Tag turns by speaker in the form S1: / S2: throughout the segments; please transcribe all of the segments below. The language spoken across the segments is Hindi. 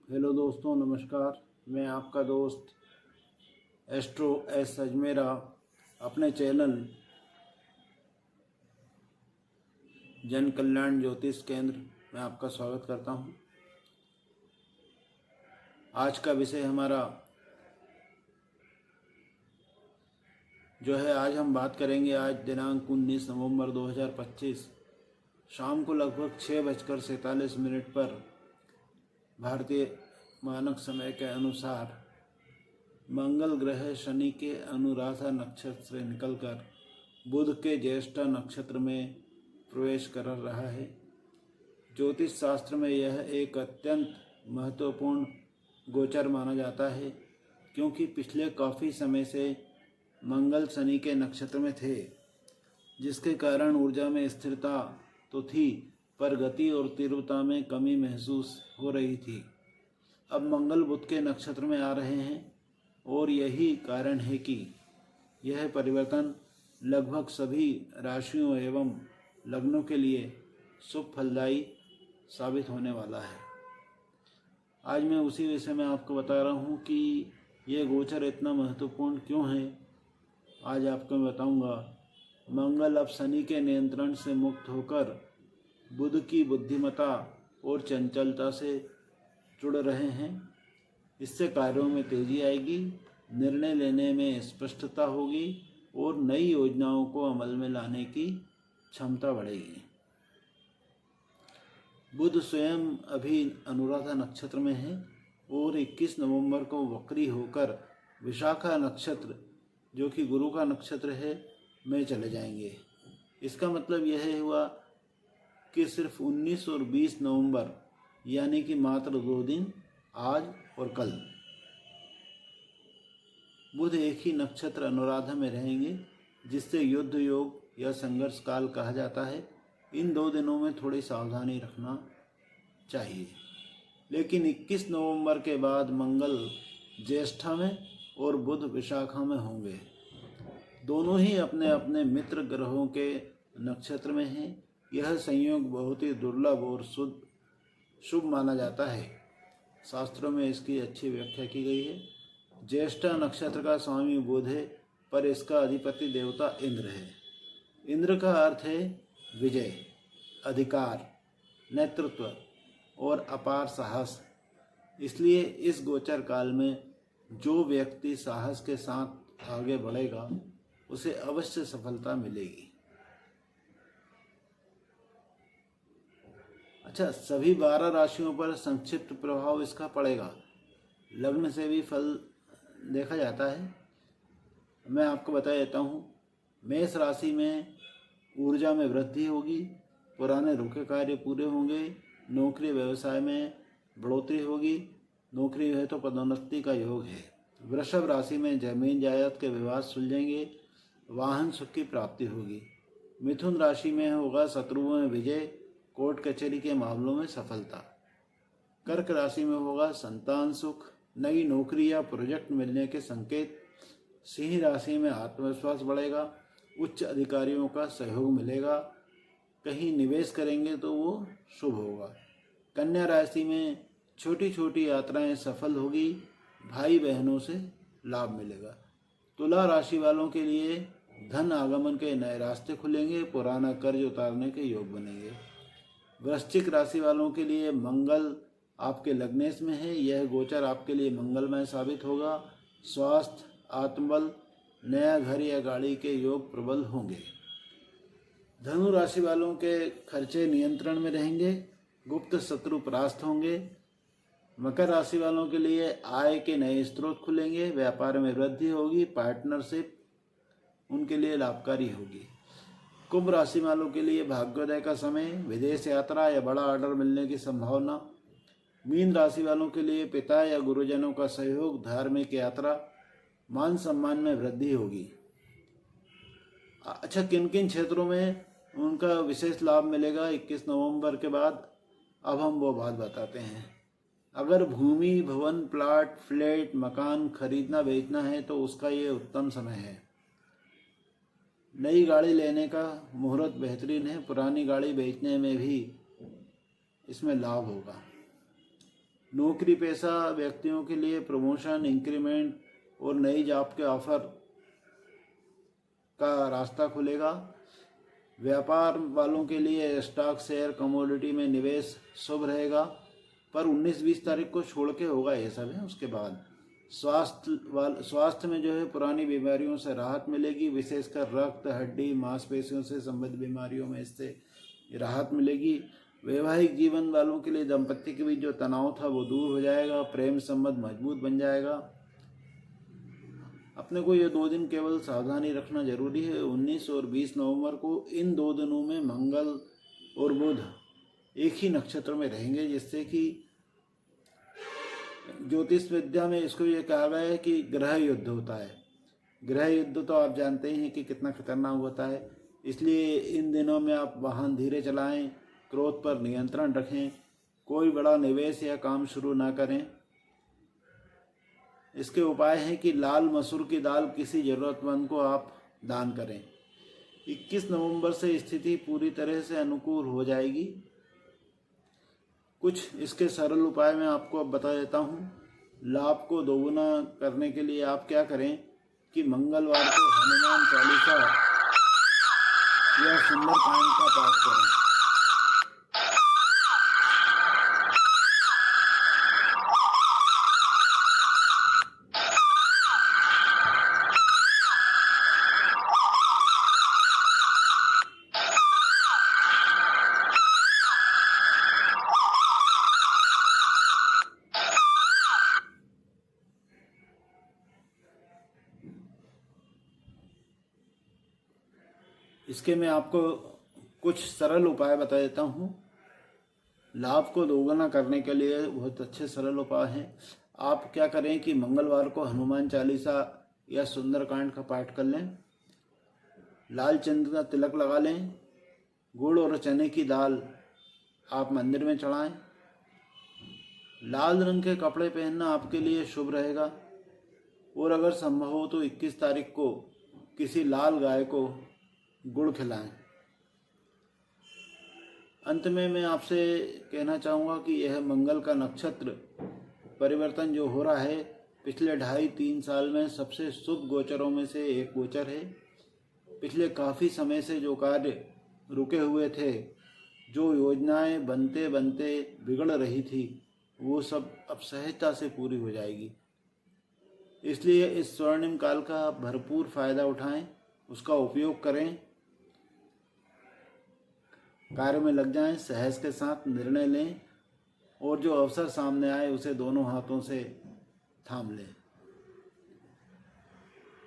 S1: हेलो दोस्तों, नमस्कार। मैं आपका दोस्त एस्ट्रो एस अजमेरा अपने चैनल जन कल्याण ज्योतिष केंद्र में आपका स्वागत करता हूं। आज का विषय हमारा आज हम बात करेंगे। आज दिनांक 19 नवंबर 2025 शाम को लगभग 6:47 पर भारतीय मानक समय के अनुसार मंगल ग्रह शनि के अनुराधा नक्षत्र से निकलकर बुध के ज्येष्ठा नक्षत्र में प्रवेश कर रहा है। ज्योतिष शास्त्र में यह एक अत्यंत महत्वपूर्ण गोचर माना जाता है, क्योंकि पिछले काफ़ी समय से मंगल शनि के नक्षत्र में थे, जिसके कारण ऊर्जा में स्थिरता तो थी, पर गति और तीव्रता में कमी महसूस हो रही थी। अब मंगल बुध के नक्षत्र में आ रहे हैं और यही कारण है कि यह परिवर्तन लगभग सभी राशियों एवं लग्नों के लिए शुभ फलदायी साबित होने वाला है। आज मैं उसी विषय में आपको बता रहा हूँ कि यह गोचर इतना महत्वपूर्ण क्यों है। आज आपको मैं बताऊँगा। मंगल अब शनि के नियंत्रण से मुक्त होकर बुध की बुद्धिमत्ता और चंचलता से जुड़ रहे हैं। इससे कार्यों में तेजी आएगी, निर्णय लेने में स्पष्टता होगी और नई योजनाओं को अमल में लाने की क्षमता बढ़ेगी। बुध स्वयं अभी अनुराधा नक्षत्र में है और 21 नवंबर को वक्री होकर विशाखा नक्षत्र, जो कि गुरु का नक्षत्र है, में चले जाएंगे। इसका मतलब यह हुआ कि सिर्फ 19 और 20 नवंबर यानी कि मात्र 2 दिन, आज और कल, बुध एक ही नक्षत्र अनुराधा में रहेंगे, जिससे युद्ध योग या संघर्ष काल कहा जाता है। इन 2 दिनों में थोड़ी सावधानी रखना चाहिए। लेकिन 21 नवंबर के बाद मंगल ज्येष्ठा में और बुध विशाखा में होंगे। दोनों ही अपने अपने मित्र ग्रहों के नक्षत्र में हैं। यह संयोग बहुत ही दुर्लभ और शुभ माना जाता है। शास्त्रों में इसकी अच्छी व्याख्या की गई है। ज्येष्ठा नक्षत्र का स्वामी बुध है, पर इसका अधिपति देवता इंद्र है। इंद्र का अर्थ है विजय, अधिकार, नेतृत्व और अपार साहस। इसलिए इस गोचर काल में जो व्यक्ति साहस के साथ आगे बढ़ेगा, उसे अवश्य सफलता मिलेगी। अच्छा, सभी 12 राशियों पर संक्षिप्त प्रभाव इसका पड़ेगा। लग्न से भी फल देखा जाता है। मैं आपको बता देता हूँ। मेष राशि में ऊर्जा में वृद्धि होगी, पुराने रुके कार्य पूरे होंगे, नौकरी व्यवसाय में बढ़ोतरी होगी, नौकरी है तो पदोन्नति का योग है। वृषभ राशि में जमीन जायदाद के विवाद सुलझेंगे, वाहन सुख की प्राप्ति होगी। मिथुन राशि में होगा शत्रुओं में विजय, कोर्ट कचहरी के मामलों में सफलता। कर्क राशि में होगा संतान सुख, नई नौकरी या प्रोजेक्ट मिलने के संकेत। सिंह राशि में आत्मविश्वास बढ़ेगा, उच्च अधिकारियों का सहयोग मिलेगा, कहीं निवेश करेंगे तो वो शुभ होगा। कन्या राशि में छोटी छोटी यात्राएं सफल होगी, भाई बहनों से लाभ मिलेगा। तुला राशि वालों के लिए धन आगमन के नए रास्ते खुलेंगे, पुराना कर्ज उतारने के योग बनेंगे। वृश्चिक राशि वालों के लिए मंगल आपके लग्नेश में है। यह गोचर आपके लिए मंगलमय साबित होगा। स्वास्थ्य, आत्मबल, नया घर या गाड़ी के योग प्रबल होंगे। धनु राशि वालों के खर्चे नियंत्रण में रहेंगे, गुप्त शत्रु परास्त होंगे। मकर राशि वालों के लिए आय के नए स्रोत खुलेंगे, व्यापार में वृद्धि होगी, पार्टनरशिप उनके लिए लाभकारी होगी। कुंभ राशि वालों के लिए भाग्योदय का समय, विदेश यात्रा या बड़ा ऑर्डर मिलने की संभावना। मीन राशि वालों के लिए पिता या गुरुजनों का सहयोग, धार्मिक यात्रा, मान सम्मान में वृद्धि होगी। अच्छा, किन किन क्षेत्रों में उनका विशेष लाभ मिलेगा 21 नवंबर के बाद, अब हम वो बात बताते हैं। अगर भूमि, भवन, प्लाट, फ्लैट, मकान खरीदना बेचना है तो उसका ये उत्तम समय है। नई गाड़ी लेने का मुहूर्त बेहतरीन है, पुरानी गाड़ी बेचने में भी इसमें लाभ होगा। नौकरी पेशा व्यक्तियों के लिए प्रमोशन, इंक्रीमेंट और नई जॉब के ऑफर का रास्ता खुलेगा। व्यापार वालों के लिए स्टॉक, शेयर, कमोडिटी में निवेश शुभ रहेगा, पर 19-20 तारीख को छोड़ के होगा ये सब है। उसके बाद स्वास्थ्य में जो है पुरानी बीमारियों से राहत मिलेगी, विशेषकर रक्त, हड्डी, मांसपेशियों से संबंधित बीमारियों में इससे राहत मिलेगी। वैवाहिक जीवन वालों के लिए दंपत्ति के बीच जो तनाव था वो दूर हो जाएगा, प्रेम संबंध मजबूत बन जाएगा। अपने को ये 2 दिन केवल सावधानी रखना जरूरी है। 19 और 20 नवंबर को इन 2 दिनों में मंगल और बुध एक ही नक्षत्र में रहेंगे, जिससे कि ज्योतिष विद्या में इसको ये कहा गया है कि ग्रह युद्ध होता है। ग्रह युद्ध तो आप जानते ही हैं कि कितना खतरनाक होता है, इसलिए इन दिनों में आप वाहन धीरे चलाएं, क्रोध पर नियंत्रण रखें, कोई बड़ा निवेश या काम शुरू ना करें। इसके उपाय हैं कि लाल मसूर की दाल किसी ज़रूरतमंद को आप दान करें। 21 नवंबर से स्थिति पूरी तरह से अनुकूल हो जाएगी। कुछ इसके सरल उपाय मैं आपको अब बता देता हूँ। लाभ को दोगुना करने के लिए आप क्या करें कि मंगलवार को हनुमान चालीसा या सुंदरकांड का पाठ करें। इसके मैं आपको कुछ सरल उपाय बता देता हूँ। लाभ को दोगुना करने के लिए बहुत अच्छे सरल उपाय हैं। आप क्या करें कि मंगलवार को हनुमान चालीसा या सुंदरकांड का पाठ कर लें, लाल चंदन का तिलक लगा लें, गुड़ और चने की दाल आप मंदिर में चढ़ाएं। लाल रंग के कपड़े पहनना आपके लिए शुभ रहेगा, और अगर संभव हो तो 21 तारीख को किसी लाल गाय को गुड़ खिलाएं। अंत में मैं आपसे कहना चाहूँगा कि यह मंगल का नक्षत्र परिवर्तन जो हो रहा है पिछले 2.5-3 साल में सबसे शुभ गोचरों में से एक गोचर है। पिछले काफ़ी समय से जो कार्य रुके हुए थे, जो योजनाएं बनते बनते बिगड़ रही थी, वो सब अब सहजता से पूरी हो जाएगी। इसलिए इस स्वर्णिम काल का भरपूर फायदा उठाएं, उसका उपयोग करें, कार्य में लग जाएं, साहस के साथ निर्णय लें, और जो अवसर सामने आए उसे दोनों हाथों से थाम लें।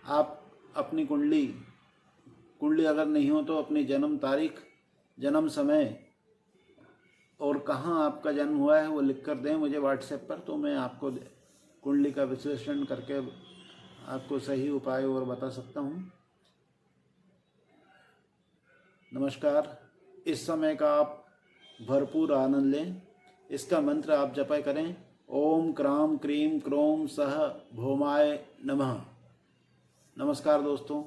S1: आप अपनी कुंडली अगर नहीं हो तो अपनी जन्म तारीख, जन्म समय और कहाँ आपका जन्म हुआ है वो लिख कर दें मुझे व्हाट्सएप पर, तो मैं आपको कुंडली का विश्लेषण करके आपको सही उपाय और बता सकता हूँ। नमस्कार। इस समय का आप भरपूर आनंद लें। इसका मंत्र आप जप करें, ओम क्राम क्रीम क्रोम सह भौमाय नमः। नमस्कार दोस्तों।